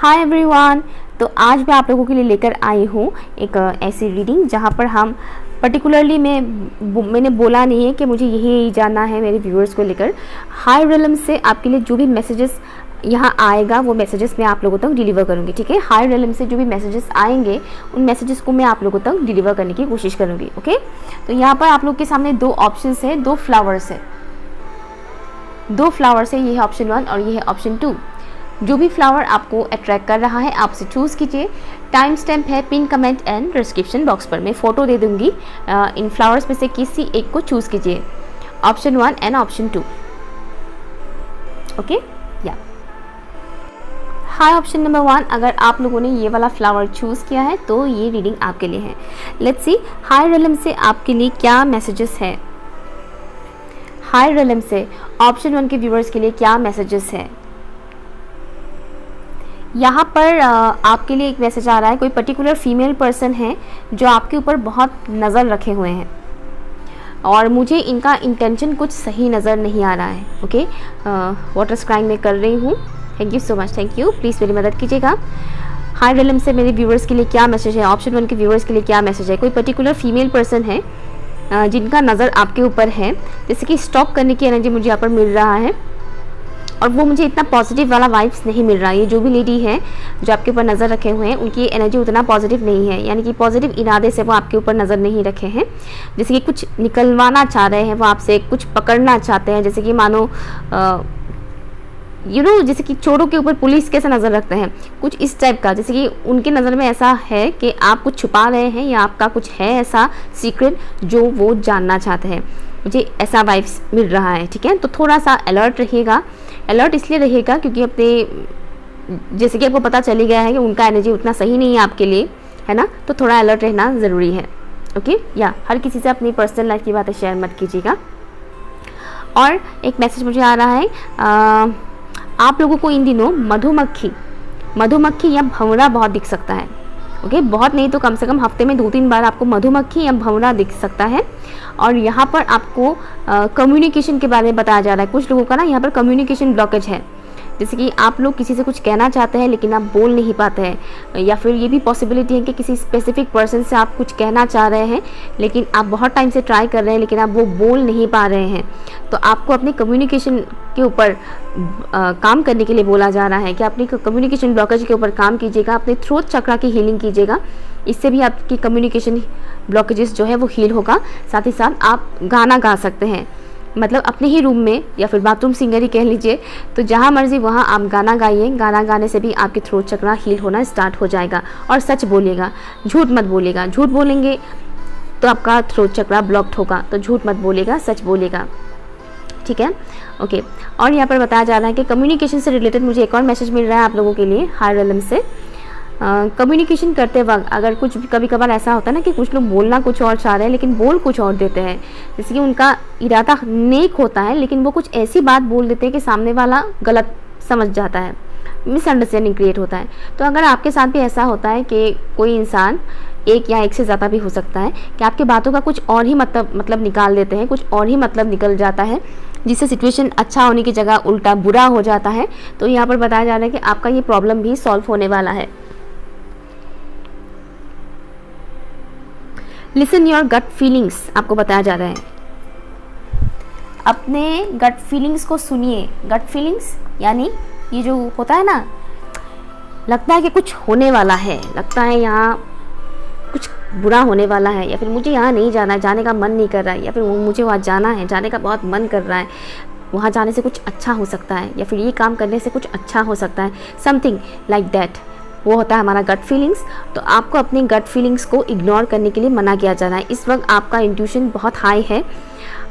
Hi everyone. तो आज मैं आप लोगों के लिए लेकर आई हूँ एक ऐसी रीडिंग जहाँ पर हम पर्टिकुलरली मैंने बोला नहीं है कि मुझे यही जानना है मेरे व्यूअर्स को लेकर। हाई रियलम से आपके लिए जो भी मैसेजेस यहाँ आएगा वो मैसेजेस मैं आप लोगों तक डिलीवर करूँगी। ठीक है, हाई रियलम से जो भी मैसेजेस आएंगे उन मैसेजेस को मैं आप लोगों तक डिलीवर करने की कोशिश करूँगी। ओके, तो यहाँ पर आप लोग के सामने दो ऑप्शंस है, दो फ्लावर्स है। ये है ऑप्शन 1 और ये है ऑप्शन 2। जो भी फ्लावर आपको अट्रैक्ट कर रहा है आप उसे चूज़ कीजिए। टाइम स्टैम्प है pin comment and description box पर, मैं फ़ोटो दे दूंगी। इन फ्लावर्स में से किसी एक को चूज़ कीजिए, ऑप्शन 1 एंड ऑप्शन 2। ओके, या हाय ऑप्शन नंबर 1, अगर आप लोगों ने ये वाला फ्लावर चूज़ किया है तो ये रीडिंग आपके लिए है। लेट्स सी हाई रियलम से आपके लिए क्या मैसेजेस है। हाई रियलम से ऑप्शन 1 के व्यूअर्स के लिए क्या मैसेजेस है। यहाँ पर आपके लिए एक मैसेज आ रहा है, कोई पर्टिकुलर फीमेल पर्सन है जो आपके ऊपर बहुत नज़र रखे हुए हैं और मुझे इनका इंटेंशन कुछ सही नज़र नहीं आ रहा है। ओके, वाटर स्क्राइंग मैं कर रही हूँ। Thank you so much, thank you. Please मेरी मदद कीजिएगा। हाई रियलम से मेरे व्यूअर्स के लिए क्या मैसेज है, ऑप्शन 1 के व्यूअर्स के लिए क्या मैसेज है। कोई पर्टिकुलर फीमेल पर्सन है जिनका नज़र आपके ऊपर है, जैसे कि स्टॉप करने की एनर्जी मुझे यहाँ पर मिल रहा है और वो मुझे इतना पॉजिटिव वाला वाइब्स नहीं मिल रहा है। ये जो भी लेडी है जो आपके ऊपर नज़र रखे हुए हैं उनकी एनर्जी उतना पॉजिटिव नहीं है, यानी कि पॉजिटिव इरादे से वो आपके ऊपर नज़र नहीं रखे हैं। जैसे कि कुछ निकलवाना चाह रहे हैं, वो आपसे कुछ पकड़ना चाहते हैं, जैसे कि मानो जैसे कि चोरों के ऊपर पुलिस कैसे नज़र रखते हैं, कुछ इस टाइप का। जैसे कि उनकी नज़र में ऐसा है कि आप कुछ छुपा रहे हैं या आपका कुछ है ऐसा सीक्रेट जो वो जानना चाहते हैं, मुझे ऐसा वाइब्स मिल रहा है। ठीक है, तो थोड़ा सा अलर्ट रहिएगा। अलर्ट इसलिए रहिएगा क्योंकि अपने जैसे कि आपको पता चली गया है कि उनका एनर्जी उतना सही नहीं है आपके लिए, है ना, तो थोड़ा अलर्ट रहना ज़रूरी है। ओके, या हर किसी से अपनी पर्सनल लाइफ की बातें शेयर मत कीजिएगा। और एक मैसेज मुझे आ रहा है, आप लोगों को इन दिनों मधुमक्खी या भंवरा बहुत दिख सकता है। ओके, बहुत नहीं तो कम से कम हफ्ते में 2-3 बार आपको मधुमक्खी या भंवरा दिख सकता है। और यहाँ पर आपको कम्युनिकेशन के बारे में बताया जा रहा है। कुछ लोगों का ना यहाँ पर कम्युनिकेशन ब्लॉकेज है, जैसे कि आप लोग किसी से कुछ कहना चाहते हैं लेकिन आप बोल नहीं पाते हैं, या फिर ये भी पॉसिबिलिटी है कि किसी स्पेसिफिक पर्सन से आप कुछ कहना चाह रहे हैं लेकिन आप बहुत टाइम से ट्राई कर रहे हैं लेकिन आप वो बोल नहीं पा रहे हैं। तो आपको अपने कम्युनिकेशन के ऊपर काम करने के लिए बोला जा रहा है कि अपनी कम्युनिकेशन ब्लॉकेज के ऊपर काम कीजिएगा, अपने थ्रोट चक्रा की हीलिंग कीजिएगा। इससे भी आपकी कम्युनिकेशन ब्लॉकेजेस जो है वो हील होगा। साथ ही साथ आप गाना गा सकते हैं, मतलब अपने ही रूम में या फिर बाथरूम सिंगर ही कह लीजिए, तो जहाँ मर्जी वहाँ आप गाना गाइए। गाना गाने से भी आपके थ्रोट चक्रा हील होना स्टार्ट हो जाएगा। और सच बोलिएगा, झूठ मत बोलिएगा। झूठ बोलेंगे तो आपका थ्रोट चक्रा ब्लॉक्ड होगा, तो झूठ मत बोलिएगा, सच बोलिएगा। ठीक है, ओके। और यहाँ पर बताया जा रहा है कि कम्युनिकेशन से रिलेटेड मुझे एक और मैसेज मिल रहा है आप लोगों के लिए हाई रियलम से। कम्युनिकेशन करते वक्त अगर कुछ कभी कभार ऐसा होता है ना कि कुछ लोग बोलना कुछ और चाह रहे हैं लेकिन बोल कुछ और देते हैं, जैसे कि उनका इरादा नेक होता है लेकिन वो कुछ ऐसी बात बोल देते हैं कि सामने वाला गलत समझ जाता है, मिसअंडरस्टैंडिंग क्रिएट होता है। तो अगर आपके साथ भी ऐसा होता है कि कोई इंसान, एक या एक से ज़्यादा भी हो सकता है, कि आपके बातों का कुछ और ही मतलब निकाल देते हैं, कुछ और ही मतलब निकल जाता है, जिससे सिचुएशन अच्छा होने की जगह उल्टा बुरा हो जाता है, तो यहाँ पर बताया जा रहा है कि आपका ये प्रॉब्लम भी सॉल्व होने वाला है। लिसन योर गट फीलिंग्स, आपको बताया जा रहा है, अपने गट फीलिंग्स को सुनिए। गट फीलिंग्स यानी ये जो होता है ना, लगता है कि कुछ होने वाला है, लगता है यहाँ कुछ बुरा होने वाला है, या फिर मुझे यहाँ नहीं जाना है, जाने का मन नहीं कर रहा है, या फिर मुझे वहाँ जाना है, जाने का बहुत मन कर रहा है, वहाँ जाने से कुछ अच्छा हो सकता है, या फिर ये काम करने से कुछ अच्छा हो सकता है, समथिंग लाइक दैट। वो होता है हमारा गट फीलिंग्स। तो आपको अपनी गट फीलिंग्स को इग्नोर करने के लिए मना किया जा रहा है। इस वक्त आपका इंट्यूशन बहुत हाई है,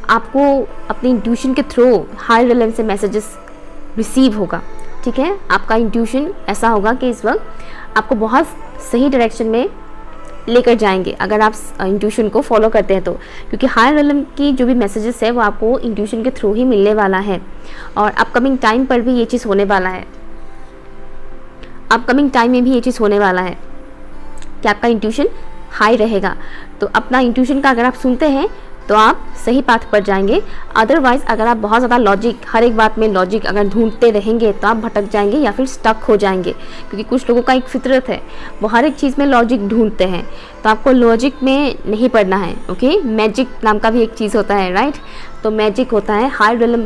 आपको अपनी इंट्यूशन के थ्रू हाई रियलम से मैसेजेस रिसीव होगा। ठीक है, आपका इंट्यूशन ऐसा होगा कि इस वक्त आपको बहुत सही डायरेक्शन में लेकर जाएंगे अगर आप इंट्यूशन को फॉलो करते हैं तो, क्योंकि हाई रियलम की जो भी मैसेजेस है वो आपको इंट्यूशन के थ्रू ही मिलने वाला है। और अपकमिंग टाइम पर भी ये चीज़ होने वाला है, अपकमिंग टाइम में भी ये चीज़ होने वाला है कि आपका इंट्यूशन हाई रहेगा। तो अपना इंट्यूशन का अगर आप सुनते हैं तो आप सही पाथ पर जाएंगे। अदरवाइज अगर आप बहुत ज़्यादा लॉजिक, हर एक बात में लॉजिक अगर ढूंढते रहेंगे तो आप भटक जाएंगे या फिर स्टक हो जाएंगे। क्योंकि कुछ लोगों का एक फितरत है, वो हर एक चीज़ में लॉजिक ढूंढते हैं, तो आपको लॉजिक में नहीं पढ़ना है। ओके, मैजिक नाम का भी एक चीज़ होता है, राइट। तो मैजिक होता है, हाई रियलम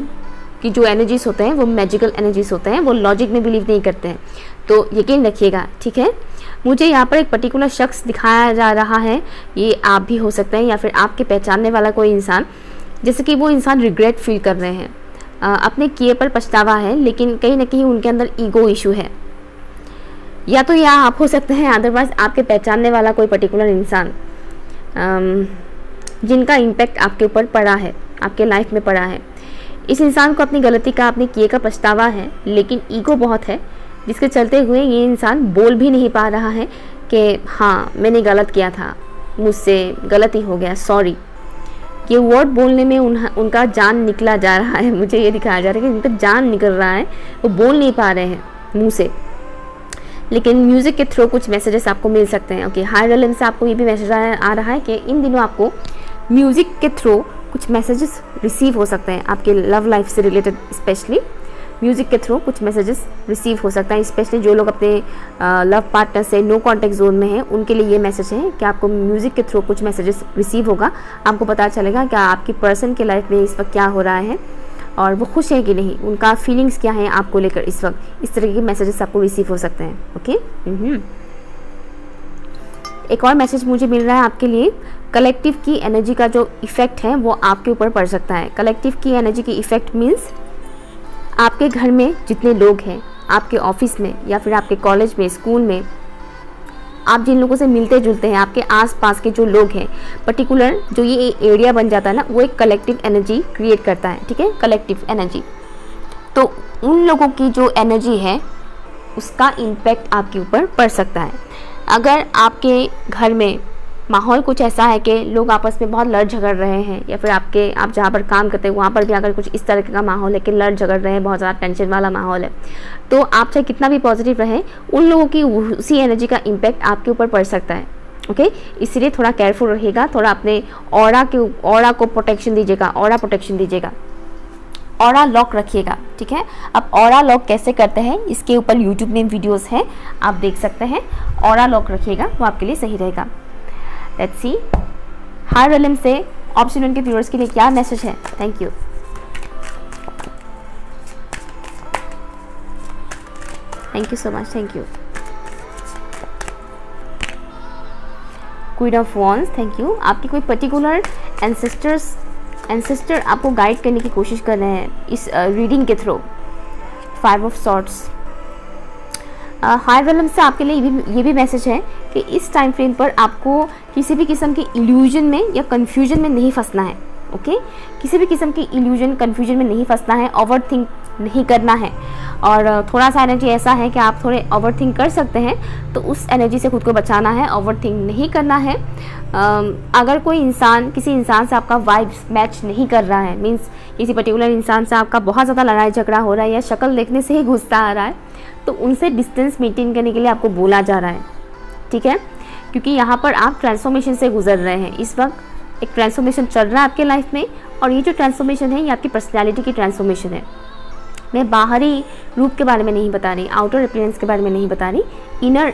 की जो एनर्जीज होते हैं वो मैजिकल एनर्जीज होते हैं, वो लॉजिक में बिलीव नहीं करते हैं, तो यकीन रखिएगा, ठीक है। मुझे यहाँ पर एक पर्टिकुलर शख्स दिखाया जा रहा है, ये आप भी हो सकते हैं या फिर आपके पहचानने वाला कोई इंसान, जैसे कि वो इंसान रिग्रेट फील कर रहे हैं, अपने किए पर पछतावा है, लेकिन कहीं ना कहीं उनके अंदर ईगो इशू है। या तो यह आप हो सकते हैं, अदरवाइज आपके पहचानने वाला कोई पर्टिकुलर इंसान जिनका इम्पैक्ट आपके ऊपर पड़ा है, आपके लाइफ में पड़ा है। इस इंसान को अपनी गलती का, अपने किए का पछतावा है, लेकिन ईगो बहुत है, जिसके चलते हुए ये इंसान बोल भी नहीं पा रहा है कि हाँ मैंने गलत किया था, मुझसे गलती हो गया, सॉरी। ये वर्ड बोलने में उनका जान निकला जा रहा है, मुझे ये दिखाया जा रहा है कि उनका जान निकल रहा है, वो बोल नहीं पा रहे हैं मुंह से, लेकिन म्यूज़िक के थ्रू कुछ मैसेजेस आपको मिल सकते हैं। ओके, हाई रियलम से आपको ये भी मैसेज आ रहा है कि इन दिनों आपको म्यूज़िक के थ्रू कुछ मैसेजेस रिसीव हो सकते हैं, आपके लव लाइफ से रिलेटेड स्पेशली म्यूज़िक के थ्रू कुछ मैसेजेस रिसीव हो सकता है। स्पेशली जो लोग अपने लव पार्टनर से नो कांटेक्ट जोन में हैं, उनके लिए ये मैसेज है कि आपको म्यूज़िक के थ्रू कुछ मैसेजेस रिसीव होगा। आपको पता चलेगा कि आपकी पर्सन के लाइफ में इस वक्त क्या हो रहा है और वो खुश है कि नहीं, उनका फीलिंग्स क्या है आपको लेकर इस वक्त। इस तरह के मैसेजेस आपको रिसीव हो सकते हैं। ओके, एक और मैसेज मुझे मिल रहा है आपके लिए, कलेक्टिव की एनर्जी का जो इफ़ेक्ट है वो आपके ऊपर पड़ सकता है। कलेक्टिव की एनर्जी की इफ़ेक्ट मीन्स आपके घर में जितने लोग हैं, आपके ऑफिस में या फिर आपके कॉलेज में, स्कूल में, आप जिन लोगों से मिलते जुलते हैं, आपके आसपास के जो लोग हैं, पर्टिकुलर जो ये एरिया बन जाता है ना, वो एक कलेक्टिव एनर्जी क्रिएट करता है, ठीक है, कलेक्टिव एनर्जी। तो उन लोगों की जो एनर्जी है उसका इम्पैक्ट आपके ऊपर पड़ सकता है। अगर आपके घर में माहौल कुछ ऐसा है कि लोग आपस में बहुत लड़ झगड़ रहे हैं, या फिर आप जहाँ पर काम करते हैं वहाँ पर भी अगर कुछ इस तरह का माहौल है कि लड़ झगड़ रहे हैं, बहुत ज़्यादा टेंशन वाला माहौल है, तो आप चाहे कितना भी पॉजिटिव रहे, उन लोगों की उसी एनर्जी का इम्पैक्ट आपके ऊपर पड़ सकता है। ओके, इसलिए थोड़ा केयरफुल रहिएगा, थोड़ा अपने ऑरा को प्रोटेक्शन दीजिएगा, ऑरा प्रोटेक्शन दीजिएगा, ऑरा लॉक रखिएगा, ठीक है। अब ऑरा लॉक कैसे करते हैं, इसके ऊपर यूट्यूब में वीडियोस हैं, आप देख सकते हैं। ऑरा लॉक रखिएगा, वो आपके लिए सही रहेगा। लेट्स सी हाई रियलम से ऑप्शन 1 के व्यूअर्स के लिए क्या मैसेज है। Thank you. Thank you so much, thank you. Queen of wands, thank you. आपकी कोई पर्टिकुलर एंसेस्टर आपको गाइड करने की कोशिश कर रहे हैं इस रीडिंग के through. 5 of swords, high realm से आपके लिए ये भी मैसेज है कि इस टाइम फ्रेम पर आपको किसी भी किस्म के इल्यूजन में या कंफ्यूजन में नहीं फंसना है। ओके, किसी भी किस्म की इल्यूजन कंफ्यूजन में नहीं फंसना है, ओवर थिंक नहीं करना है। और थोड़ा सा एनर्जी ऐसा है कि आप थोड़े ओवर थिंक कर सकते हैं, तो उस एनर्जी से खुद को बचाना है, ओवर थिंक नहीं करना है। अगर कोई इंसान किसी इंसान से आपका वाइब्स मैच नहीं कर रहा है, मीन्स किसी पर्टिकुलर इंसान से आपका बहुत ज़्यादा लड़ाई झगड़ा हो रहा है या शक्ल देखने से ही गुस्सा आ रहा है, तो उनसे डिस्टेंस मेंटेन करने के लिए आपको बोला जा रहा है, ठीक है। क्योंकि यहाँ पर आप ट्रांसफॉर्मेशन से गुजर रहे हैं, इस वक्त एक ट्रांसफॉर्मेशन चल रहा है आपके लाइफ में, और ये जो ट्रांसफॉर्मेशन है ये आपकी पर्सनैलिटी की ट्रांसफॉर्मेशन है। मैं बाहरी रूप के बारे में नहीं बता रही, आउटर अपीयरेंस के बारे में नहीं बता रही, इनर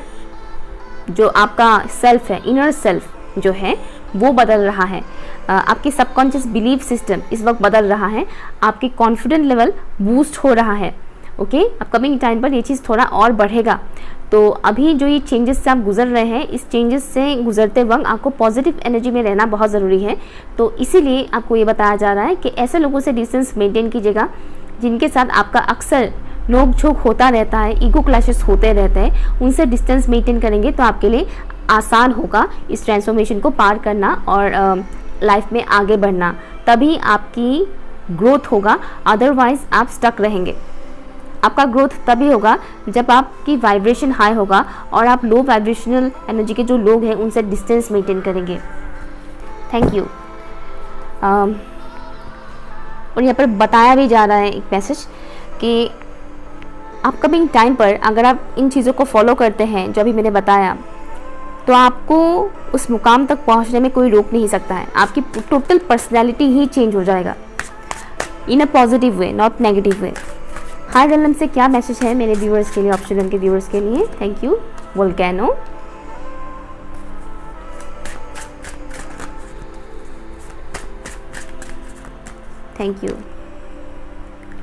जो आपका सेल्फ है, इनर सेल्फ जो है वो बदल रहा है। आपकी सबकॉन्शियस बिलीफ सिस्टम इस वक्त बदल रहा है, आपकी कॉन्फिडेंस लेवल बूस्ट हो रहा है। ओके, अपकमिंग टाइम पर ये चीज़ थोड़ा और बढ़ेगा। तो अभी जो ये चेंजेस से आप गुजर रहे हैं, इस चेंजेस से गुजरते वक्त आपको पॉजिटिव एनर्जी में रहना बहुत ज़रूरी है। तो इसीलिए आपको ये बताया जा रहा है कि ऐसे लोगों से डिस्टेंस मेंटेन कीजिएगा जिनके साथ आपका अक्सर नोक झोंक होता रहता है, ईगो क्लैशेस होते रहते हैं। उनसे डिस्टेंस मेंटेन करेंगे तो आपके लिए आसान होगा इस ट्रांसफॉर्मेशन को पार करना और लाइफ में आगे बढ़ना, तभी आपकी ग्रोथ होगा। अदरवाइज आप स्टक रहेंगे। आपका ग्रोथ तभी होगा जब आपकी वाइब्रेशन हाई होगा और आप लो वाइब्रेशनल एनर्जी के जो लोग हैं उनसे डिस्टेंस मेंटेन करेंगे। Thank you. और यहाँ पर बताया भी जा रहा है एक मैसेज कि अपकमिंग टाइम पर अगर आप इन चीज़ों को फॉलो करते हैं जो अभी मैंने बताया, तो आपको उस मुकाम तक पहुंचने में कोई रोक नहीं सकता है। आपकी टोटल पर्सनैलिटी ही चेंज हो जाएगा in a positive way, not negative way. High Welham से क्या मैसेज है मेरे व्यूअर्स के लिए, ऑप्शन के व्यूअर्स के लिए? Thank you. Volcano, thank you.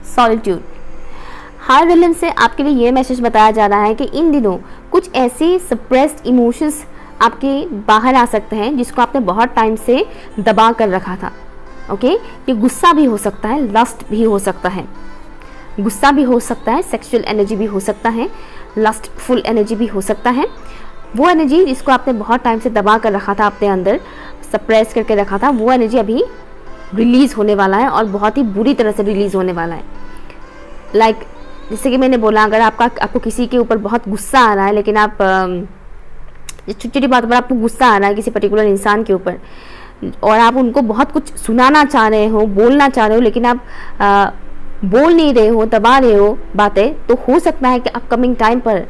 Solitude, high Welham से आपके लिए ये मैसेज बताया जा रहा है कि इन दिनों कुछ ऐसे सप्रेस्ड इमोशंस आपके बाहर आ सकते हैं जिसको आपने बहुत टाइम से दबा कर रखा था। ओके, ये गुस्सा भी हो सकता है, लस्ट भी हो सकता है, गुस्सा भी हो सकता है, सेक्सुअल एनर्जी भी हो सकता है, लस्टफुल एनर्जी भी हो सकता है। वो एनर्जी जिसको आपने बहुत टाइम से दबा कर रखा था, अपने अंदर सप्रेस करके रखा था, वो एनर्जी अभी रिलीज़ होने वाला है और बहुत ही बुरी तरह से रिलीज़ होने वाला है। लाइक जैसे कि मैंने बोला, अगर आपको किसी के ऊपर बहुत गुस्सा आ रहा है, लेकिन आप छोटी छोटी बात पर आपको गुस्सा आ रहा है किसी पर्टिकुलर इंसान के ऊपर, और आप उनको बहुत कुछ सुनाना चाह रहे हो, बोलना चाह रहे हो, लेकिन आप बोल नहीं रहे हो, दबा रहे हो बातें, तो हो सकता है कि अपकमिंग टाइम पर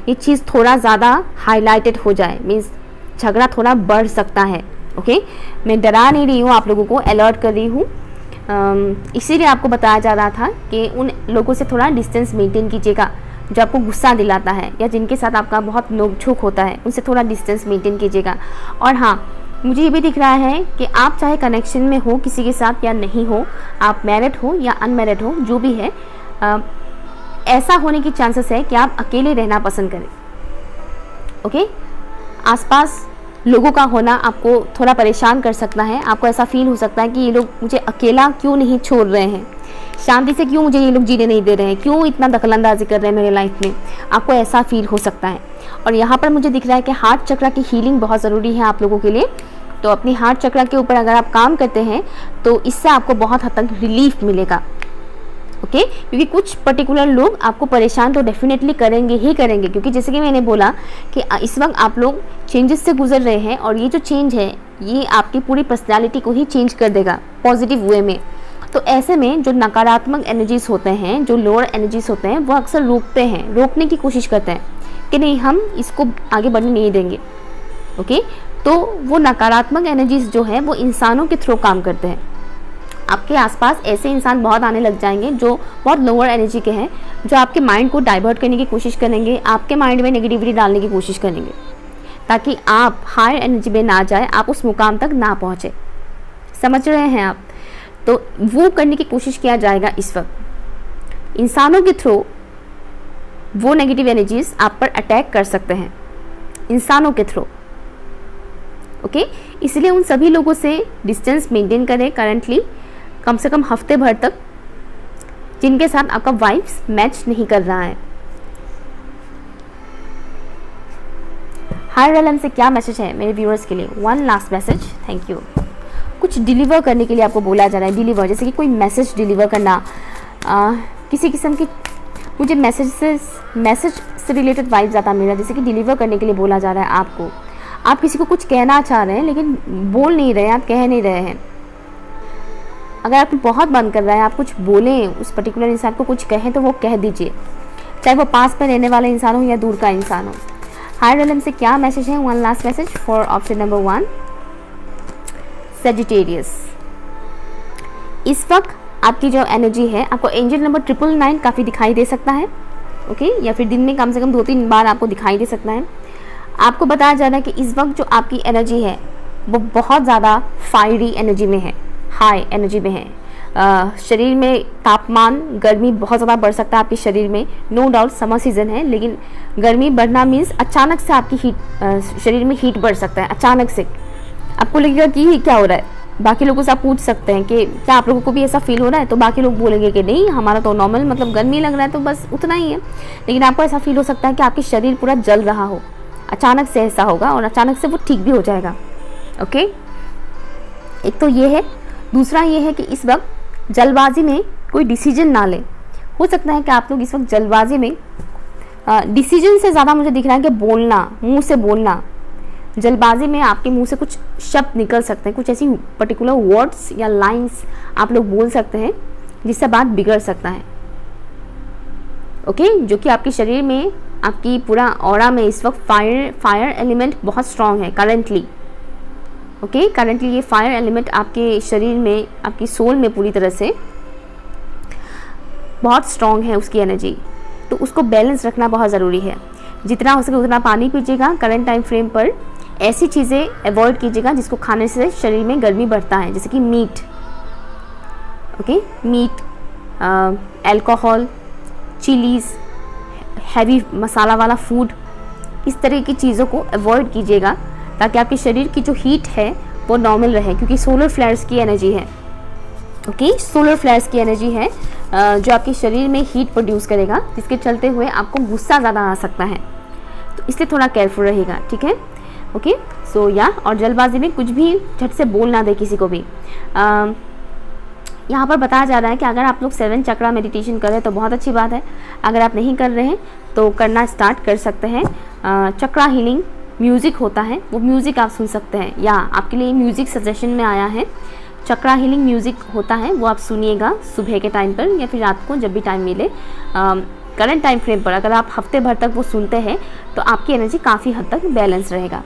ये चीज़ थोड़ा ज़्यादा हाईलाइटेड हो जाए, मीन्स झगड़ा थोड़ा बढ़ सकता है। ओके, मैं डरा नहीं रही हूँ, आप लोगों को अलर्ट कर रही हूँ। इसीलिए आपको बताया जा रहा था कि उन लोगों से थोड़ा डिस्टेंस मेंटेन कीजिएगा जो आपको गुस्सा दिलाता है या जिनके साथ आपका बहुत नोक-झोंक होता है, उनसे थोड़ा डिस्टेंस मेंटेन कीजिएगा। और हाँ, मुझे ये भी दिख रहा है कि आप चाहे कनेक्शन में हो किसी के साथ या नहीं हो, आप मैरिड हो या अनमैरिड हो, जो भी है, ऐसा होने की चांसेस है कि आप अकेले रहना पसंद करें। ओके, आसपास लोगों का होना आपको थोड़ा परेशान कर सकता है। आपको ऐसा फील हो सकता है कि ये लोग मुझे अकेला क्यों नहीं छोड़ रहे हैं, शांति से क्यों मुझे ये लोग जीने नहीं दे रहे हैं, क्यों इतना दखलंदाजी कर रहे हैं मेरे लाइफ में, आपको ऐसा फील हो सकता है। और यहाँ पर मुझे दिख रहा है कि हार्ट चक्र की हीलिंग बहुत ज़रूरी है आप लोगों के लिए। तो अपनी हार्ट चक्र के ऊपर अगर आप काम करते हैं तो इससे आपको बहुत हद तक रिलीफ मिलेगा। ओके, क्योंकि कुछ पर्टिकुलर लोग आपको परेशान तो डेफिनेटली करेंगे ही करेंगे, क्योंकि जैसे कि मैंने बोला कि इस वक्त आप लोग चेंजेस से गुजर रहे हैं और ये जो चेंज है ये आपकी पूरी पर्सनालिटी को ही चेंज कर देगा पॉजिटिव वे में। तो ऐसे में जो नकारात्मक एनर्जीज होते हैं, जो लोअर एनर्जीज होते हैं, वो अक्सर रोकते हैं, रोकने की कोशिश करते हैं कि नहीं, हम इसको आगे बढ़ने नहीं देंगे। ओके, तो वो नकारात्मक एनर्जीज जो है वो इंसानों के थ्रू काम करते हैं। आपके आसपास ऐसे इंसान बहुत आने लग जाएंगे जो बहुत लोअर एनर्जी के हैं, जो आपके माइंड को डाइवर्ट करने की कोशिश करेंगे, आपके माइंड में नेगेटिविटी डालने की कोशिश करेंगे, ताकि आप हायर एनर्जी में ना जाए, आप उस मुकाम तक ना पहुँचे। समझ रहे हैं आप? तो वो करने की कोशिश किया जाएगा इस वक्त। इंसानों के थ्रू वो नेगेटिव एनर्जीज आप पर अटैक कर सकते हैं, इंसानों के थ्रू। ओके, इसलिए उन सभी लोगों से डिस्टेंस मेंटेन करें करंटली, कम से कम हफ्ते भर तक, जिनके साथ आपका वाइब्स मैच नहीं कर रहा है। हाई रेलम से क्या मैसेज है मेरे व्यूअर्स के लिए? One last message, thank you. कुछ डिलीवर करने के लिए आपको बोला जा रहा है, डिलीवर, जैसे कि कोई मैसेज डिलीवर करना, किसी किस्म की मुझे मैसेज से रिलेटेड वाइब्स आता मिल रहा है, जैसे कि डिलीवर करने के लिए बोला जा रहा है आपको। आप किसी को कुछ कहना चाह रहे हैं लेकिन बोल नहीं रहे हैं, आप कह नहीं रहे हैं। अगर आप बहुत मन कर रहा है आप कुछ बोलें, उस पर्टिकुलर इंसान को कुछ कहें तो वो कह दीजिए, चाहे वो पास में रहने वाला इंसान हो या दूर का इंसान हो। हाई रेलम से क्या मैसेज है? One last message for option number 1, Sagittarius. इस वक्त आपकी जो एनर्जी है, आपको एंजल नंबर 999 काफ़ी दिखाई दे सकता है। ओके, या फिर दिन में कम से कम 2-3 बार आपको दिखाई दे सकता है। आपको बताया जा रहा है कि इस वक्त जो आपकी एनर्जी है वो बहुत ज़्यादा फायरी एनर्जी में है, हाई एनर्जी में है। शरीर में तापमान, गर्मी बहुत ज़्यादा बढ़ सकता है आपके शरीर में। नो डाउट समर सीजन है, लेकिन गर्मी बढ़ना मीन्स अचानक से आपकी हीट, शरीर में हीट बढ़ सकता है अचानक से। आपको लगेगा कि क्या हो रहा है। बाकी लोगों से आप पूछ सकते हैं कि क्या आप लोगों को भी ऐसा फील हो रहा है, तो बाकी लोग बोलेंगे कि नहीं, हमारा तो नॉर्मल, मतलब गर्मी लग रहा है तो बस उतना ही है। लेकिन आपको ऐसा फील हो सकता है कि आपकी शरीर पूरा जल रहा हो, अचानक से ऐसा होगा और अचानक से वो ठीक भी हो जाएगा। ओके, एक तो ये है। दूसरा ये है कि इस वक्त जल्दबाजी में कोई डिसीजन ना ले। हो सकता है कि आप लोग इस वक्त जल्दबाजी में डिसीजन से ज़्यादा मुझे दिख रहा है कि बोलना, मुंह से बोलना, जल्दबाजी में आपके मुंह से कुछ शब्द निकल सकते हैं, कुछ ऐसी पर्टिकुलर वर्ड्स या लाइंस आप लोग बोल सकते हैं जिससे बात बिगड़ सकता है। ओके, जो कि आपके शरीर में आपकी पूरा ऑरा में इस वक्त फायर एलिमेंट बहुत स्ट्रांग है करेंटली। ओके, करेंटली ये फायर एलिमेंट आपके शरीर में, आपकी सोल में पूरी तरह से बहुत स्ट्रांग है उसकी एनर्जी। तो उसको बैलेंस रखना बहुत ज़रूरी है। जितना हो सके उतना पानी पीजिएगा। करंट टाइम फ्रेम पर ऐसी चीज़ें अवॉइड कीजिएगा जिसको खाने से शरीर में गर्मी बढ़ता है, जैसे कि meat, okay, meat, alcohol, chillies, heavy masala वाला फूड, इस तरह की चीज़ों को अवॉइड कीजिएगा ताकि आपके शरीर की जो हीट है वो नॉर्मल रहे, क्योंकि सोलर फ्लेयर्स की एनर्जी है। ओके, सोलर फ्लेयर्स की एनर्जी है जो आपके शरीर में हीट प्रोड्यूस करेगा, जिसके चलते हुए आपको गुस्सा ज़्यादा आ सकता है। तो इसलिए थोड़ा केयरफुल रहेगा, ठीक है। ओके, सो या, और जल्दबाजी में कुछ भी झट से बोल ना दे किसी को भी। यहाँ पर बताया जा रहा है कि अगर आप लोग 7 चक्रा मेडिटेशन कर रहे हैं तो बहुत अच्छी बात है। अगर आप नहीं कर रहे हैं तो करना स्टार्ट कर सकते हैं। चक्रा हीलिंग म्यूज़िक होता है, वो म्यूज़िक आप सुन सकते हैं, या आपके लिए म्यूज़िक सजेशन में आया है। चक्रा हीलिंग म्यूज़िक होता है, वो आप सुनिएगा सुबह के टाइम पर या फिर रात को, जब भी टाइम मिले। करंट टाइम फ्रेम पर अगर आप हफ्ते भर तक वो सुनते हैं तो आपकी एनर्जी काफ़ी हद तक बैलेंस रहेगा।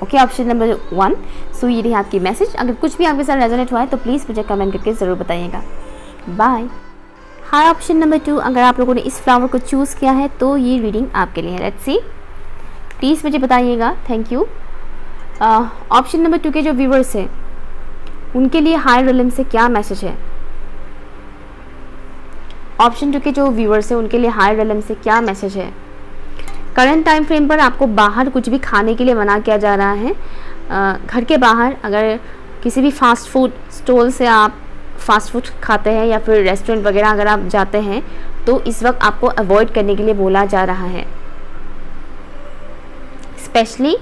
Okay, option number 1। सो ये रही आपकी मैसेज। अगर कुछ भी आपके साथ रेजोनेट हुआ है तो प्लीज़ मुझे कमेंट करके ज़रूर बताइएगा। बाय। हाय, ऑप्शन नंबर 2। अगर आप लोगों ने इस फ्लावर को चूज़ किया है तो ये रीडिंग आपके लिए है। लेट्स सी, प्लीज़ मुझे बताइएगा। Thank you. ऑप्शन नंबर 2 के जो व्यूवर्स हैं उनके लिए हायर रिलम से क्या मैसेज है? ऑप्शन 2 के जो व्यूवर्स हैं उनके लिए हायर रिलम से क्या मैसेज है? करंट टाइम फ्रेम पर आपको बाहर कुछ भी खाने के लिए मना किया जा रहा है। घर के बाहर अगर किसी भी फास्ट फूड स्टॉल से आप फास्ट फूड खाते हैं या फिर रेस्टोरेंट वगैरह अगर आप जाते हैं तो इस वक्त आपको अवॉइड करने के लिए बोला जा रहा है। स्पेशली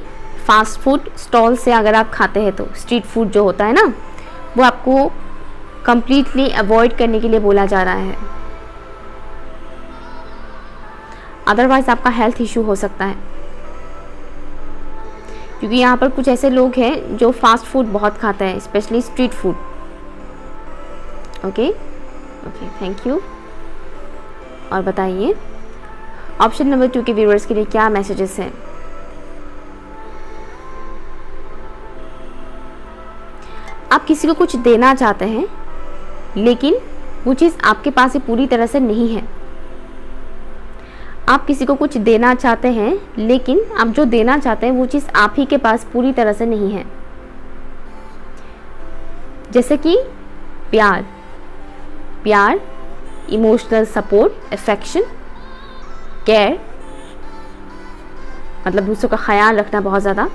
फास्ट फूड स्टॉल से अगर आप खाते हैं तो स्ट्रीट फूड जो होता है ना, वो आपको कंप्लीटली अवॉइड करने के लिए बोला जा रहा है। अदरवाइज आपका हेल्थ इशू हो सकता है, क्योंकि यहाँ पर कुछ ऐसे लोग हैं जो फास्ट फूड बहुत खाते हैं, specially street food. Okay okay, thank you. और बताइए ऑप्शन नंबर 2 के व्यूअर्स के लिए क्या मैसेजेस हैं? आप किसी को कुछ देना चाहते हैं लेकिन वो चीज़ आपके पास ही पूरी तरह से नहीं है। आप किसी को कुछ देना चाहते हैं लेकिन आप जो देना चाहते हैं वो चीज़ आप ही के पास पूरी तरह से नहीं है। जैसे कि प्यार, इमोशनल सपोर्ट, अफेक्शन, केयर, मतलब दूसरों का ख्याल रखना बहुत ज़्यादा।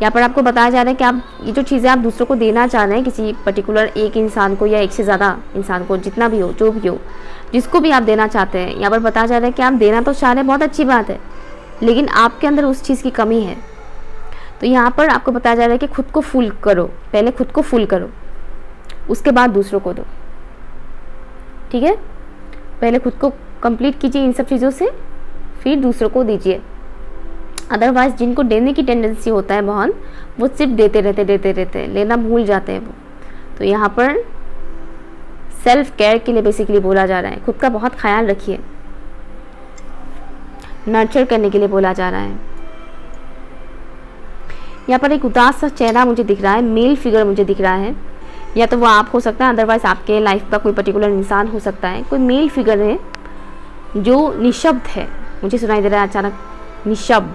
यहाँ पर आपको बताया जा रहा है कि आप ये जो चीज़ें आप दूसरों को देना चाह रहे हैं, किसी पर्टिकुलर एक इंसान को या एक से ज़्यादा इंसान को, जितना भी हो, जो भी हो, जिसको भी आप देना चाहते हैं, यहाँ पर बताया जा रहा है कि आप देना तो चाह रहे हैं, बहुत अच्छी बात है, लेकिन आपके अंदर उस चीज़ की कमी है। तो यहाँ पर आपको बताया जा रहा है कि खुद को फुल करो, पहले खुद को फुल करो, उसके बाद दूसरों को दो। ठीक है, पहले खुद को कंप्लीट कीजिए इन सब चीज़ों से, फिर दूसरों को दीजिए। अदरवाइज जिनको देने की टेंडेंसी होता है बहुत, वो सिर्फ देते रहते, लेना भूल जाते हैं वो। तो यहाँ पर सेल्फ केयर के लिए बेसिकली बोला जा रहा है, खुद का बहुत ख्याल रखिए, नर्चर करने के लिए बोला जा रहा है। यहाँ पर एक उदास सा चेहरा मुझे दिख रहा है, मेल फिगर मुझे दिख रहा है, या तो वो आप हो सकता है, अदरवाइज आपके लाइफ का कोई पर्टिकुलर इंसान हो सकता है। कोई मेल फिगर है जो निशब्द है, मुझे सुनाई दे रहा है अचानक, निशब्द,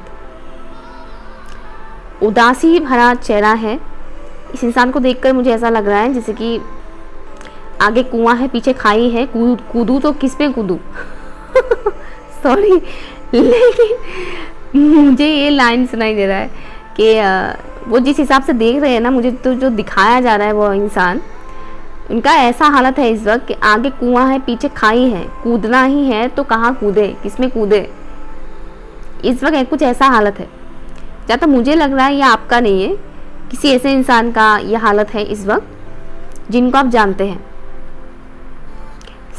उदासी भरा चेहरा है। इस इंसान को देखकर मुझे ऐसा लग रहा है जैसे कि आगे कुआं है, पीछे खाई है, कूदूं तो किस पे कूदूं सॉरी, लेकिन मुझे ये लाइन सुनाई दे रहा है कि वो जिस हिसाब से देख रहे हैं ना, मुझे तो जो दिखाया जा रहा है वो इंसान, उनका ऐसा हालत है इस वक्त कि आगे कुआं है, पीछे खाई है, कूदना ही है तो कहाँ कूदे, किस में कूदे, इस वक्त कुछ ऐसा हालत है। जहाँ तक मुझे लग रहा है ये आपका नहीं है, किसी ऐसे इंसान का ये हालत है इस वक्त जिनको आप जानते हैं।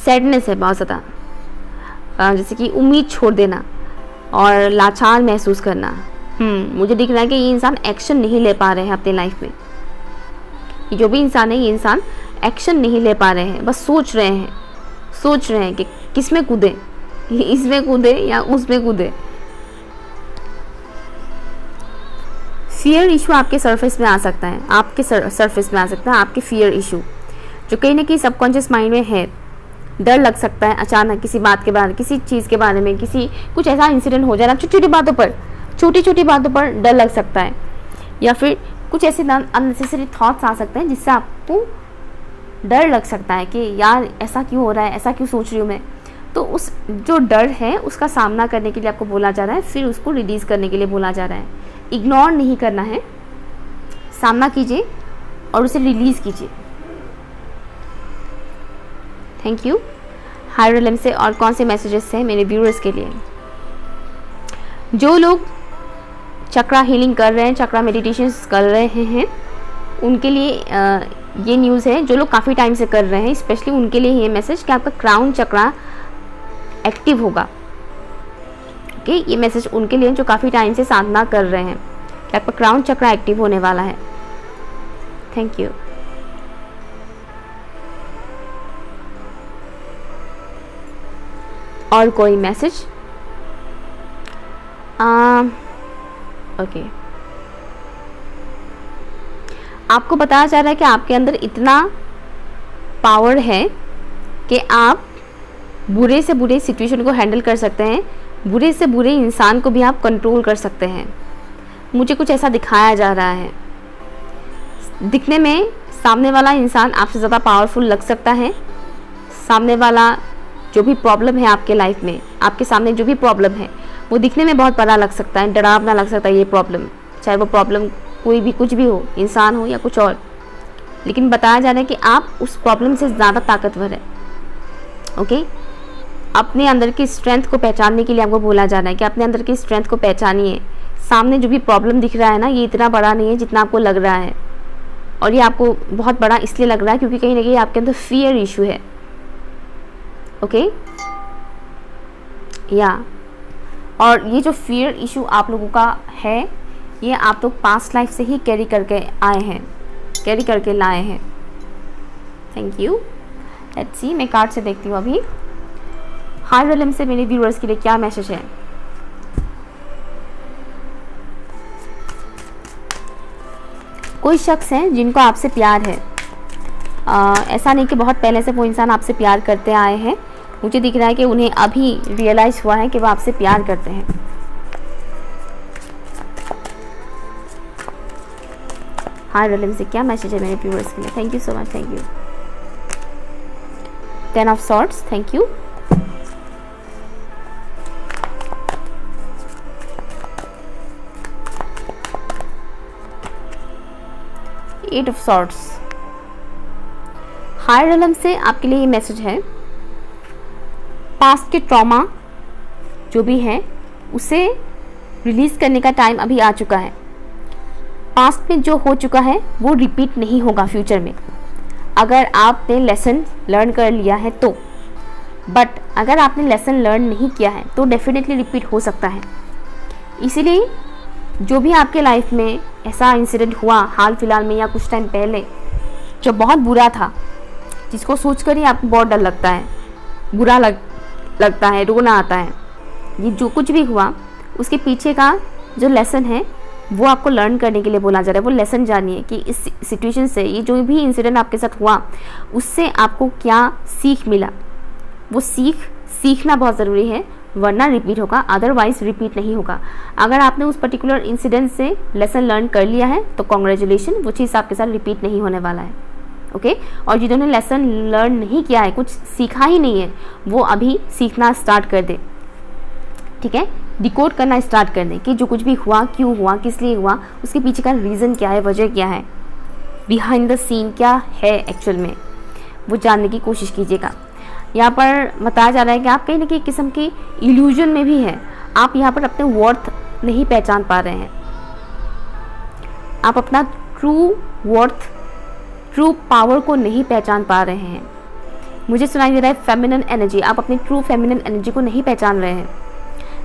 सैडनेस है बहुत ज़्यादा, जैसे कि उम्मीद छोड़ देना और लाचार महसूस करना। मुझे दिख रहा है कि ये इंसान एक्शन नहीं ले पा रहे हैं अपनी लाइफ में। ये जो भी इंसान है, ये इंसान एक्शन नहीं ले पा रहे हैं, बस सोच रहे हैं कि किस में कूदें, इसमें कूदे या उसमें कूदे। फियर इशू आपके सरफेस में आ सकता है, आपके सरफेस में आ सकता है आपके फियर इशू, जो कहीं ना कहीं सबकॉन्शियस माइंड में है। डर लग सकता है अचानक किसी बात के बारे में, किसी चीज़ के बारे में, किसी कुछ ऐसा इंसिडेंट हो जाना, छोटी छोटी बातों पर डर लग सकता है, या फिर कुछ ऐसे अननेसेसरी थॉट्स आ सकते हैं जिससे आपको डर लग सकता है कि यार ऐसा क्यों हो रहा है, ऐसा क्यों सोच रही हूँ मैं। तो उस जो डर है उसका सामना करने के लिए आपको बोला जा रहा है, फिर उसको रिलीज़ करने के लिए बोला जा रहा है। इग्नोर नहीं करना है, सामना कीजिए और उसे रिलीज़ कीजिए। Thank you. हायर रिलम से और कौन से मैसेजेस हैं मेरे व्यूअर्स के लिए? जो लोग चक्रा हीलिंग कर रहे हैं, चक्रा मेडिटेशंस कर रहे हैं, उनके लिए ये न्यूज़ है। जो लोग काफ़ी टाइम से कर रहे हैं स्पेशली उनके लिए ये मैसेज कि आपका क्राउन चक्रा एक्टिव होगा। ओके, ये मैसेज उनके लिए जो काफ़ी टाइम से साधना कर रहे हैं कि आपका क्राउन चक्रा एक्टिव होने वाला है। Thank you. और कोई मैसेज? ओके, आपको बताया जा रहा है कि आपके अंदर इतना पावर है कि आप बुरे से बुरे सिचुएशन को हैंडल कर सकते हैं, बुरे से बुरे इंसान को भी आप कंट्रोल कर सकते हैं। मुझे कुछ ऐसा दिखाया जा रहा है। दिखने में सामने वाला इंसान आपसे ज़्यादा पावरफुल लग सकता है। सामने वाला जो भी प्रॉब्लम है आपके लाइफ में, आपके सामने जो भी प्रॉब्लम है वो दिखने में बहुत बड़ा लग सकता है, डरावना लग सकता है ये प्रॉब्लम, चाहे वो प्रॉब्लम कोई भी कुछ भी हो, इंसान हो या कुछ और। लेकिन बताया जा रहा है कि आप उस प्रॉब्लम से ज़्यादा ताकतवर है। ओके, अपने अंदर की स्ट्रेंथ को पहचानने के लिए आपको बोला जा रहा है कि अपने अंदर की स्ट्रेंथ को पहचानिए। सामने जो भी प्रॉब्लम दिख रहा है ना, ये इतना बड़ा नहीं है जितना आपको लग रहा है, और ये आपको बहुत बड़ा इसलिए लग रहा है क्योंकि कहीं ना कहीं आपके अंदर फियर इशू है। ओके, या और ये जो फियर इशू आप लोगों का है, ये आप लोग पास्ट लाइफ से ही कैरी करके आए हैं, कैरी करके लाए हैं। Thank you. लेट्स सी, मैं कार्ड से देखती हूँ अभी हायर रिलम से मेरे व्यूअर्स के लिए क्या मैसेज है। कोई शख्स है जिनको आपसे प्यार है। ऐसा नहीं कि बहुत पहले से वो इंसान आपसे प्यार करते आए हैं, मुझे दिख रहा है कि उन्हें अभी रियलाइज हुआ है कि वो आपसे प्यार करते हैं। हायर रिलम से क्या मैसेज है मेरे व्यूअर्स के लिए? Thank you so much, thank you. 10 of swords, thank you. Eight of swords. Higher realm से आपके लिए ये मैसेज है, पास्ट के ट्रॉमा जो भी है उसे रिलीज़ करने का टाइम अभी आ चुका है। पास्ट में जो हो चुका है वो रिपीट नहीं होगा फ्यूचर में, अगर आपने लेसन लर्न कर लिया है तो। बट अगर आपने लेसन लर्न नहीं किया है तो डेफिनेटली रिपीट हो सकता है। इसीलिए जो भी आपके लाइफ में ऐसा इंसिडेंट हुआ हाल फिलहाल में या कुछ टाइम पहले जो बहुत बुरा था, जिसको सोचकर ही आपको बहुत डर लगता है, बुरा लगता है, रोना आता है, ये जो कुछ भी हुआ उसके पीछे का जो लेसन है वो आपको लर्न करने के लिए बोला जा रहा है। वो लेसन जानिए कि इस सिचुएशन से, ये जो भी इंसिडेंट आपके साथ हुआ उससे आपको क्या सीख मिला। वो सीखना बहुत ज़रूरी है, वरना रिपीट होगा, अदरवाइज रिपीट नहीं होगा। अगर आपने उस पर्टिकुलर इंसिडेंट से लेसन लर्न कर लिया है तो कॉन्ग्रेचुलेशन, वो चीज़ आपके साथ रिपीट नहीं होने वाला है। ओके, और जिन्होंने लेसन लर्न नहीं किया है, कुछ सीखा ही नहीं है, वो अभी सीखना स्टार्ट कर दे। ठीक है, डिकोड करना स्टार्ट कर दें कि जो कुछ भी हुआ, क्यों हुआ, किस लिए हुआ, उसके पीछे का रीज़न क्या है, वजह क्या है, बिहाइंड द सीन क्या है एक्चुअल में, वो जानने की कोशिश कीजिएगा। यहाँ पर बताया जा रहा है कि आप कहीं ना कहीं किस्म की इल्यूजन में भी हैं। आप यहाँ पर अपने वर्थ नहीं पहचान पा रहे हैं, आप अपना ट्रू वर्थ, ट्रू पावर को नहीं पहचान पा रहे हैं। मुझे सुनाई दे रहा है फेमिनिन एनर्जी, आप अपनी ट्रू फेमिनिन एनर्जी को नहीं पहचान रहे हैं।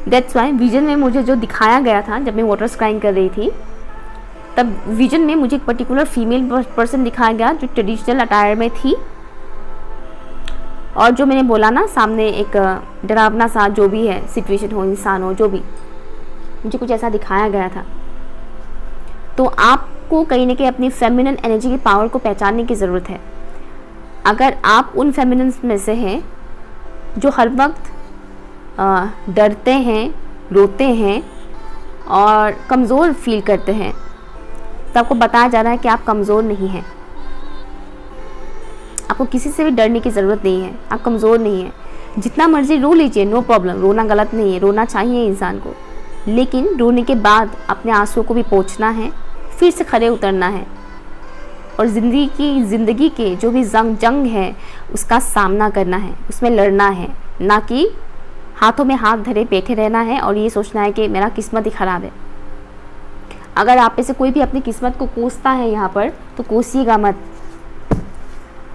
दैट्स वाई विजन में मुझे जो दिखाया गया था जब मैं वाटर स्काइंग कर रही थी, तब विजन में मुझे एक पर्टिकुलर फीमेल पर्सन दिखाया गया जो ट्रेडिशनल अटायर में थी, और जो मैंने बोला ना, सामने एक डरावना सा जो भी है सिचुएशन हो, इंसान हो, जो भी, मुझे कुछ ऐसा दिखाया गया था। तो आपको कहीं ना कहीं अपनी फेमिनिन एनर्जी की पावर को पहचानने की ज़रूरत है। अगर आप उन फेमिनिन्स में से हैं जो हर वक्त डरते हैं, रोते हैं और कमज़ोर फील करते हैं, तो आपको बताया जा रहा है कि आप कमज़ोर नहीं हैं। आपको किसी से भी डरने की ज़रूरत नहीं है, आप कमज़ोर नहीं हैं। जितना मर्जी रो लीजिए, नो प्रॉब्लम, रोना गलत नहीं है, रोना चाहिए इंसान को, लेकिन रोने के बाद अपने आंसुओं को भी पोंछना है, फिर से खड़े उतरना है और ज़िंदगी के जो भी जंग है उसका सामना करना है, उसमें लड़ना है, ना कि हाथों में हाथ धरे बैठे रहना है और ये सोचना है कि मेरा किस्मत ही ख़राब है। अगर आप में से कोई भी अपनी किस्मत को कोसता है यहाँ पर, तो कोसिएगा मत।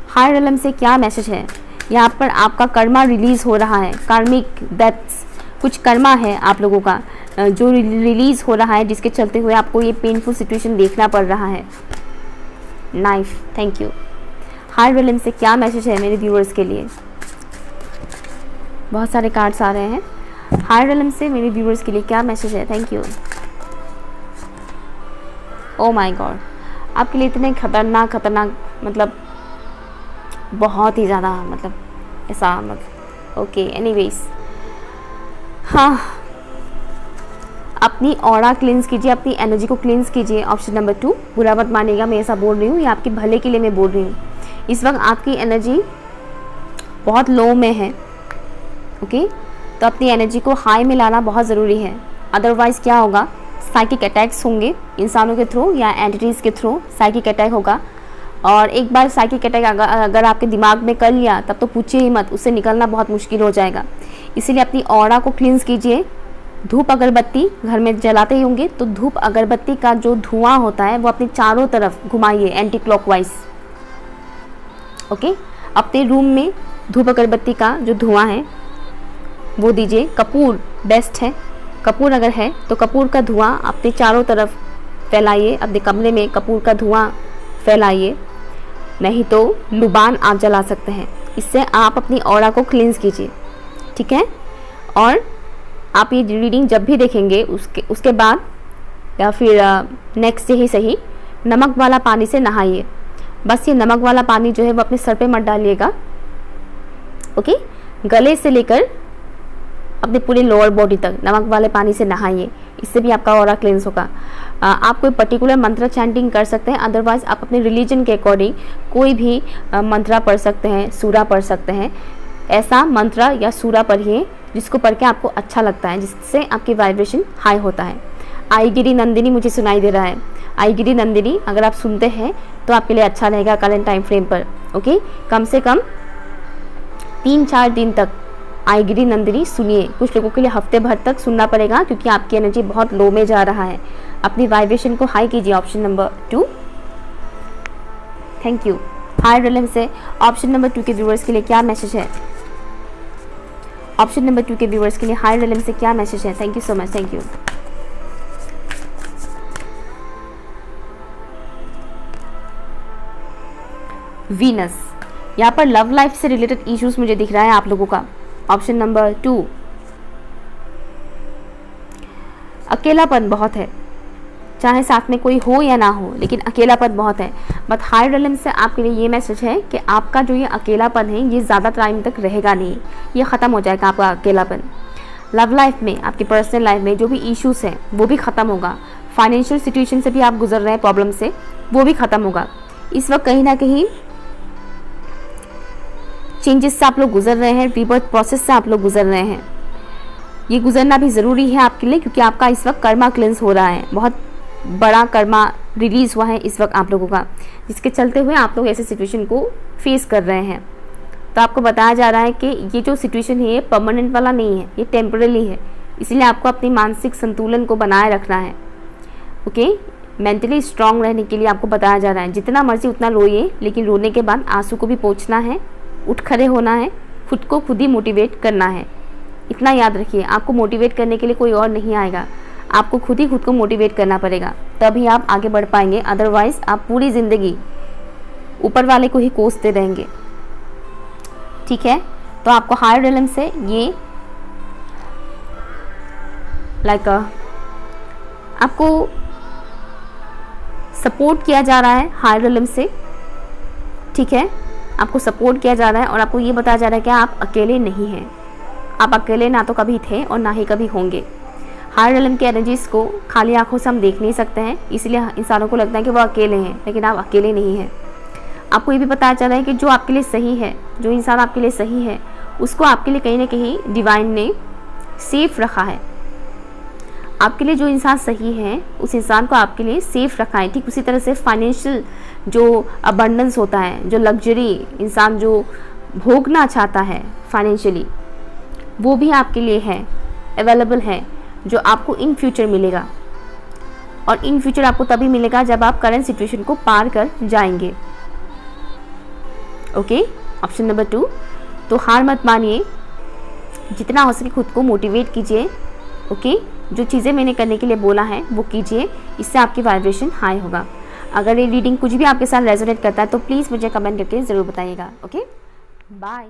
हायर रिलम से क्या मैसेज है? यहाँ पर आपका कर्मा रिलीज़ हो रहा है, कार्मिक डेथ्स, कुछ कर्मा है आप लोगों का जो रिलीज़ हो रहा है, जिसके चलते हुए आपको ये पेनफुल सिचुएशन देखना पड़ रहा है। Knife, thank you. Higher realm से क्या मैसेज है मेरे व्यूअर्स के लिए? बहुत सारे कार्ड्स आ रहे हैं। हायर रिलम से मेरे व्यूअर्स के लिए क्या मैसेज है? Thank you. Oh my God, आपके लिए इतने खतरनाक मतलब बहुत ही ज़्यादा, मतलब ऐसा, मतलब ओके, एनीवेज, हाँ, अपनी ऑरा क्लींस कीजिए, अपनी एनर्जी को क्लींस कीजिए। ऑप्शन नंबर 2, बुरा मत मानिएगा, मैं ऐसा बोल रही हूँ, ये आपके भले के लिए मैं बोल रही हूँ। इस वक्त आपकी एनर्जी बहुत लो में है, ओके, तो अपनी एनर्जी को हाई में लाना बहुत ज़रूरी है। अदरवाइज़ क्या होगा, साइकिक अटैक्स होंगे इंसानों के थ्रू या एंटिटीज़ के थ्रू साइकिक अटैक होगा। और एक बार साइकिक अटैक अगर आपके दिमाग में कर लिया, तब तो पूछिए ही मत, उससे निकलना बहुत मुश्किल हो जाएगा। इसीलिए अपनी ऑरा को क्लींस कीजिए। धूप अगरबत्ती घर में जलाते ही होंगे, तो धूप अगरबत्ती का जो धुआं होता है वो अपने चारों तरफ घुमाइए एंटी क्लॉकवाइज, ओके। अपने रूम में धूप अगरबत्ती का जो धुआं है वो दीजिए। कपूर बेस्ट है, कपूर अगर है तो कपूर का धुआं अपने चारों तरफ फैलाइए, अपने कमरे में कपूर का धुआं फैलाइए। नहीं तो लुबान आप जला सकते हैं, इससे आप अपनी ऑरा को क्लींस कीजिए, ठीक है। और आप ये रीडिंग जब भी देखेंगे उसके बाद या फिर नेक्स्ट डे ही सही, नमक वाला पानी से नहाइए। बस ये नमक वाला पानी जो है वो अपने सर पे मत डालिएगा, ओके। गले से लेकर अपने पूरे लोअर बॉडी तक नमक वाले पानी से नहाइए, इससे भी आपका ऑरा क्लींस होगा। आप कोई पर्टिकुलर मंत्र चैंटिंग कर सकते हैं, अदरवाइज आप अपने रिलीजन के अकॉर्डिंग कोई भी मंत्रा पढ़ सकते हैं, सूरा पढ़ सकते हैं। ऐसा मंत्र या सूरा पढ़िए जिसको पढ़ के आपको अच्छा लगता है, जिससे आपकी वाइब्रेशन हाई होता है। आईगिरी नंदिनी मुझे सुनाई दे रहा है, आईगिरी नंदिनी अगर आप सुनते हैं तो आपके लिए अच्छा रहेगा करंट टाइम फ्रेम पर, ओके। कम से कम 3-4 दिन तक आईगिरी नंदिनी सुनिए। कुछ लोगों के लिए हफ्ते भर तक सुनना पड़ेगा, क्योंकि आपकी एनर्जी बहुत लो में जा रहा है। अपनी वाइब्रेशन को हाई कीजिए। Option number 2, thank you. Higher realm से ऑप्शन नंबर 2 के व्यूअर्स के लिए क्या मैसेज है? ऑप्शन नंबर 2 के व्यूअर्स के लिए हायर रिलम से क्या मैसेज है? Thank you so much, thank you. Venus, यहाँ पर लव लाइफ से रिलेटेड इश्यूज मुझे दिख रहा है आप लोगों का। ऑप्शन नंबर 2, अकेलापन बहुत है, चाहे साथ में कोई हो या ना हो, लेकिन अकेलापन बहुत है। बट हायर रिलम से आपके लिए ये मैसेज है कि आपका जो ये अकेलापन है ये ज़्यादा टाइम तक रहेगा नहीं, ये ख़त्म हो जाएगा आपका अकेलापन। लव लाइफ में, आपकी पर्सनल लाइफ में जो भी इश्यूज हैं वो भी ख़त्म होगा। फाइनेंशियल सिचुएशन से भी आप गुजर रहे हैं, प्रॉब्लम से, वो भी ख़त्म होगा। इस वक्त कहीं ना कहीं चेंजेस से आप लोग गुजर रहे हैं, रीबर्थ प्रोसेस से आप लोग गुजर रहे हैं। ये गुजरना भी ज़रूरी है आपके लिए, क्योंकि आपका इस वक्त कर्मा क्लेंस हो रहा है, बहुत बड़ा कर्मा रिलीज़ हुआ है इस वक्त आप लोगों का, जिसके चलते हुए आप लोग ऐसे सिचुएशन को फेस कर रहे हैं। तो आपको बताया जा रहा है कि ये जो सिचुएशन है ये परमानेंट वाला नहीं है, ये टेम्पररी है। इसलिए आपको अपनी मानसिक संतुलन को बनाए रखना है, ओके। मेंटली स्ट्रांग रहने के लिए आपको बताया जा रहा है जितना मर्जी उतना रोइए, लेकिन रोने के बाद आंसू को भी पोंछना है, उठ खड़े होना है, खुद को खुद ही मोटिवेट करना है। इतना याद रखिए, आपको मोटिवेट करने के लिए कोई और नहीं आएगा, आपको खुद ही खुद को मोटिवेट करना पड़ेगा, तभी आप आगे बढ़ पाएंगे। अदरवाइज आप पूरी ज़िंदगी ऊपर वाले को ही कोसते रहेंगे। ठीक है। तो आपको हायर रिलम से ये आपको सपोर्ट किया जा रहा है हायर रिलम से, ठीक है, आपको सपोर्ट किया जा रहा है और आपको ये बताया जा रहा है कि आप अकेले नहीं हैं। आप अकेले ना तो कभी थे और ना ही कभी होंगे। हायर रिलम की एनर्जीज़ को खाली आंखों से हम देख नहीं सकते हैं, इसलिए इंसानों को लगता है कि वो अकेले हैं, लेकिन आप अकेले नहीं हैं। आपको ये भी बताया जा रहा है कि जो आपके लिए सही है, जो इंसान आपके लिए सही है, उसको आपके लिए कहीं ना कहीं डिवाइन ने सेफ रखा है। आपके लिए जो इंसान सही है उस इंसान को आपके लिए सेफ रखा है। ठीक उसी तरह से फाइनेंशियल जो अबंडेंस होता है, जो लग्जरी इंसान जो भोगना चाहता है फाइनेंशियली, वो भी आपके लिए है, अवेलेबल है, जो आपको इन फ्यूचर मिलेगा। और इन फ्यूचर आपको तभी मिलेगा जब आप करंट सिचुएशन को पार कर जाएंगे। Okay, option number 2। तो हार मत मानिए, जितना हो सके खुद को मोटिवेट कीजिए। ओके, जो चीज़ें मैंने करने के लिए बोला है वो कीजिए, इससे आपकी वाइब्रेशन हाई होगा। अगर ये रीडिंग कुछ भी आपके साथ रेजोनेट करता है तो प्लीज़ मुझे कमेंट करके ज़रूर बताइएगा। Okay, bye.